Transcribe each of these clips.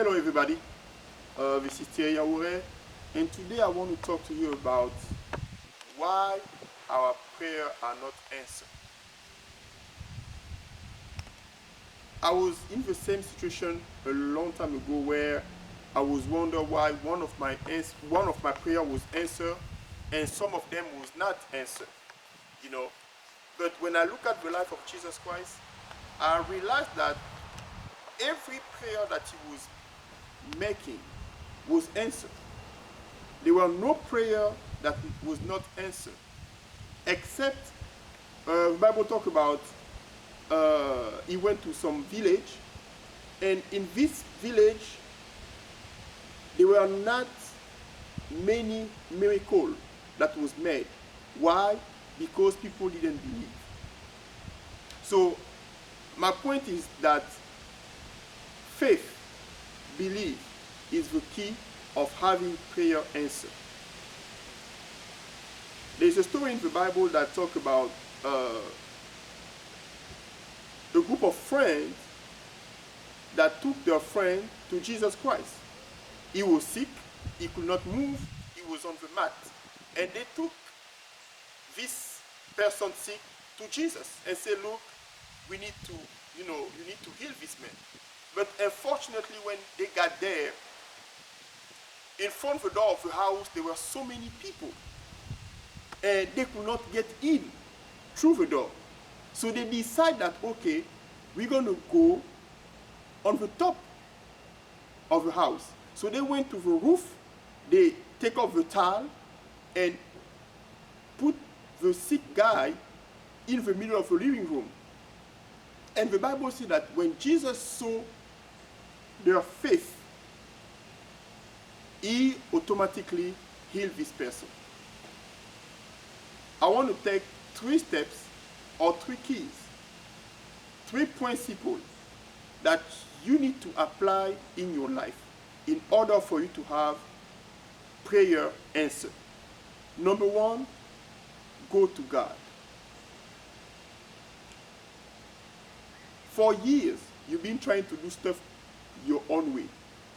Hello everybody, this is Thierry Aworet, and today I want to talk to you about why our prayers are not answered. I was in the same situation a long time ago where I was wondering why one of my prayer was answered and some of them was not answered. You know, but when I look at the life of Jesus Christ, I realized that every prayer that he was making was answered. There were no prayer that was not answered, except the Bible talk about he went to some village, and in this village there were not many miracles that was made. Why? Because people didn't believe. So my point is that faith, belief, is the key of having prayer answered. There's a story in the Bible that talks about a group of friends that took their friend to Jesus Christ. He was sick, he could not move, he was on the mat. And they took this person sick to Jesus and said, look, we need to, you need to heal this man. But unfortunately, when they got there, in front of the door of the house, there were so many people, and they could not get in through the door. So they decided that, okay, we're going to go on the top of the house. So they went to the roof, they take off the tile, and put the sick guy in the middle of the living room. And the Bible says that when Jesus saw their faith, he automatically healed this person. I want to take 3 steps or 3 keys, 3 principles that you need to apply in your life in order for you to have prayer answered. Number 1, go to God. For years, you've been trying to do stuff your own way,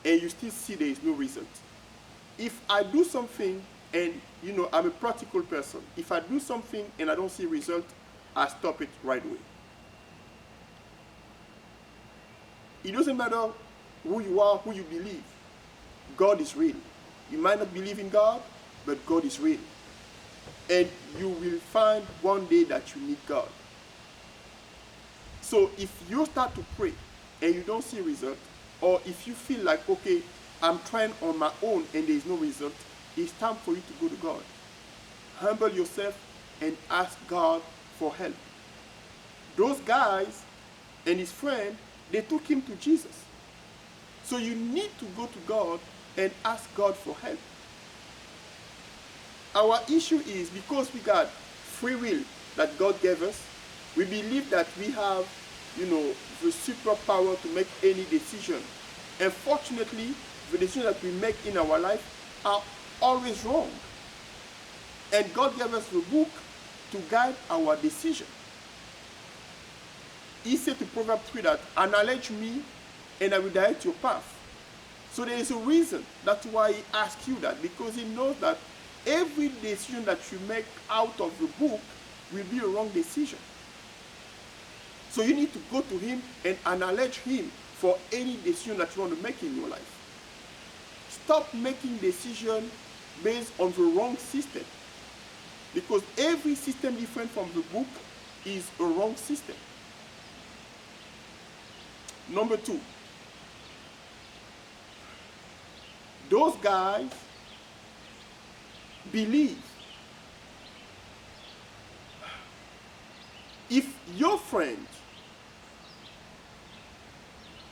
and you still see there is no result. If I do something, and I'm a practical person, if I do something and I don't see result, I stop it right away. It doesn't matter who you are, who you believe. God is real. You might not believe in God, but God is real. And you will find one day that you need God. So if you start to pray and you don't see result, or if you feel like, okay, I'm trying on my own and there is no result, it's time for you to go to God. Humble yourself and ask God for help. Those guys and his friend, they took him to Jesus. So you need to go to God and ask God for help. Our issue is because we got free will that God gave us, we believe that we have, the superpower to make any decision. Unfortunately, the decisions that we make in our life are always wrong. And God gave us the book to guide our decision. He said to Proverbs 3 that, acknowledge me and I will direct your path. So there is a reason. That's why he asks you that, because he knows that every decision that you make out of the book will be a wrong decision. So you need to go to him and acknowledge him for any decision that you want to make in your life. Stop making decisions based on the wrong system, because every system different from the book is a wrong system. Number 2, those guys believe. If your friend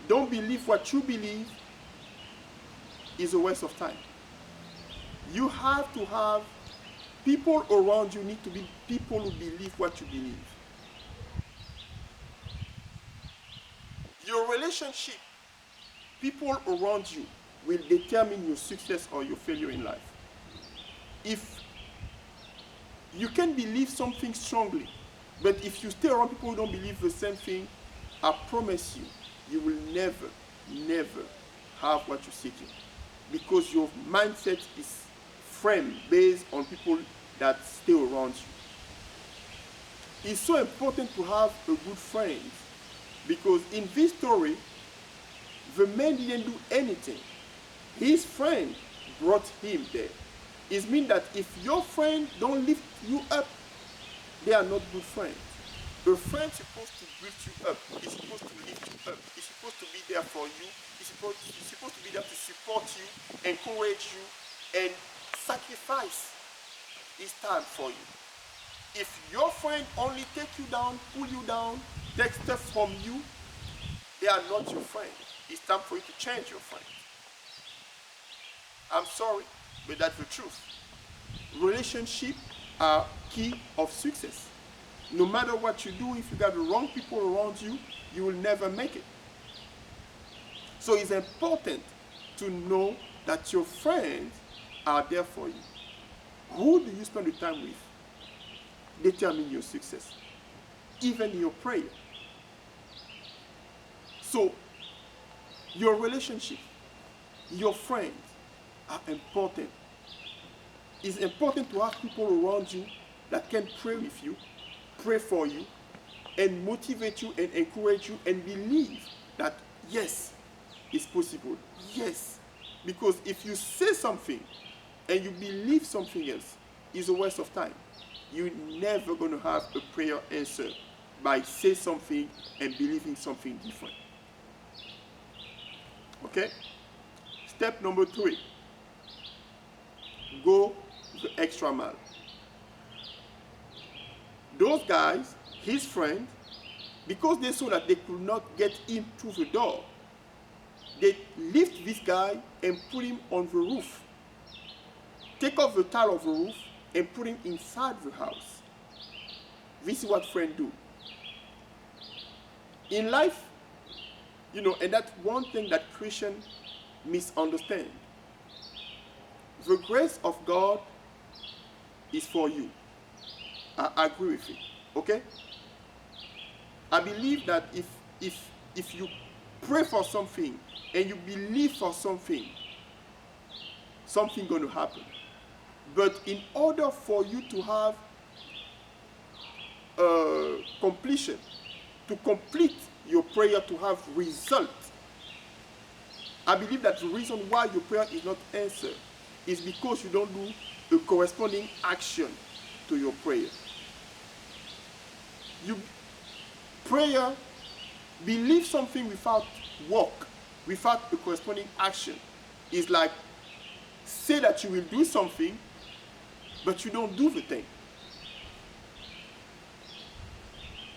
don't believe what you believe, is a waste of time. You have to have people around you, need to be people who believe what you believe. Your relationship, people around you will determine your success or your failure in life. If you can believe something strongly, but if you stay around people who don't believe the same thing, I promise you, you will never have what you're seeking. Because your mindset is framed based on people that stay around you. It's so important to have a good friend, because in this story, the man didn't do anything. His friend brought him there. It means that if your friend don't lift you up, they are not good friends. A friend is supposed to lift you up. It's supposed to lift you up. It's supposed to be there for you. It's supposed to be there to support you, encourage you, and sacrifice his time for you. If your friend only take you down, pull you down, take stuff from you, they are not your friend. It's time for you to change your friend. I'm sorry, but that's the truth. Relationships are key of success. No matter what you do, if you got the wrong people around you, you will never make it. So it's important to know that your friends are there for you. Who do you spend the time with determine your success, even in your prayer. So your relationship, your friends are important. It's important to have people around you that can pray with you, pray for you, and motivate you and encourage you and believe that yes, it's possible. Yes. Because if you say something and you believe something else, it's a waste of time. You're never going to have a prayer answer by saying something and believing something different. Okay? Step number 3. Go the extra mile. Those guys, his friend, because they saw that they could not get him through the door, they lift this guy and put him on the roof. Take off the tile of the roof and put him inside the house. This is what friends do. In life, and that's one thing that Christians misunderstand. The grace of God is for you. I agree with it. Okay? I believe that if you pray for something and you believe for something going to happen. But in order for you to have completion, to complete your prayer, to have result, I believe that the reason why your prayer is not answered is because you don't do the corresponding action to your prayer. You prayer, believe something without work, without a corresponding action, is like say that you will do something, but you don't do the thing.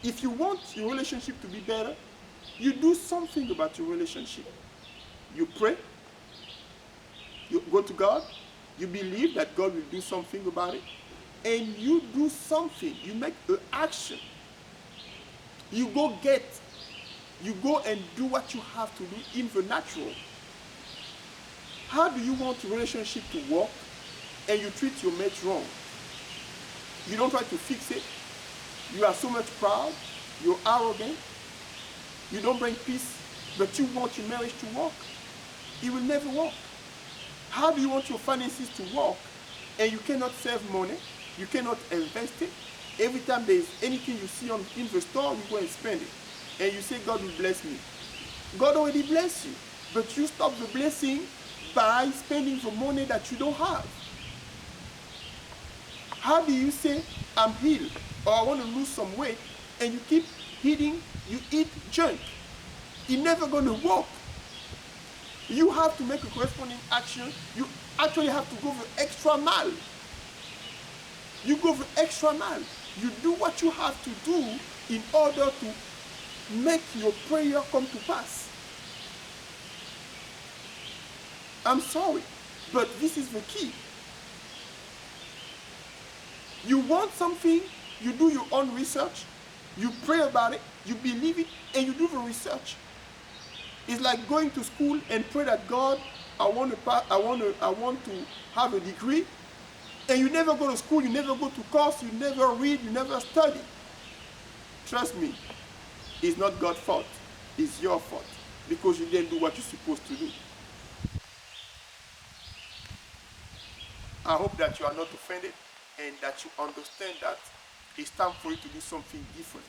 If you want your relationship to be better, you do something about your relationship. You pray, you go to God, you believe that God will do something about it, and you do something, you make an action. You go and do what you have to do in the natural. How do you want your relationship to work and you treat your mate wrong? You don't try to fix it. You are so much proud. You're arrogant. You don't bring peace, but you want your marriage to work. It will never work. How do you want your finances to work and you cannot save money? You cannot invest it? Every time there is anything you see in the store, you go and spend it. And you say, God will bless me. God already blessed you. But you stop the blessing by spending the money that you don't have. How do you say, I'm healed, or I want to lose some weight, and you keep eating, you eat junk? It's never going to work. You have to make a corresponding action. You actually have to go the extra mile. You go the extra mile. You do what you have to do in order to make your prayer come to pass. I'm sorry, but this is the key. You want something, you do your own research, you pray about it, you believe it, and you do the research. It's like going to school and pray that God, I want to have a degree, and you never go to school, you never go to course, you never read, you never study. Trust me, it's not God's fault, it's your fault, because you didn't do what you're supposed to do. I hope that you are not offended and that you understand that it's time for you to do something different.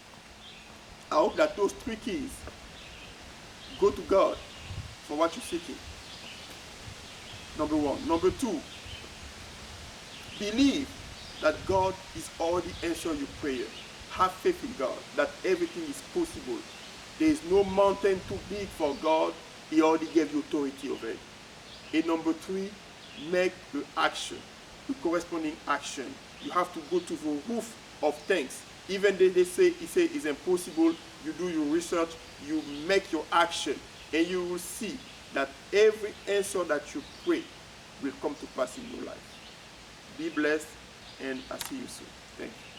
I hope that those three keys: go to God for what you're seeking. Number one. Number two, believe that God is already answering your prayer. Have faith in God that everything is possible. There is no mountain too big for God. He already gave you authority over it. And number three, make the action, the corresponding action. You have to go to the roof of things. Even though they say it's impossible, you do your research, you make your action, and you will see that every answer that you pray will come to pass in your life. Be blessed, and I'll see you soon. Thank you.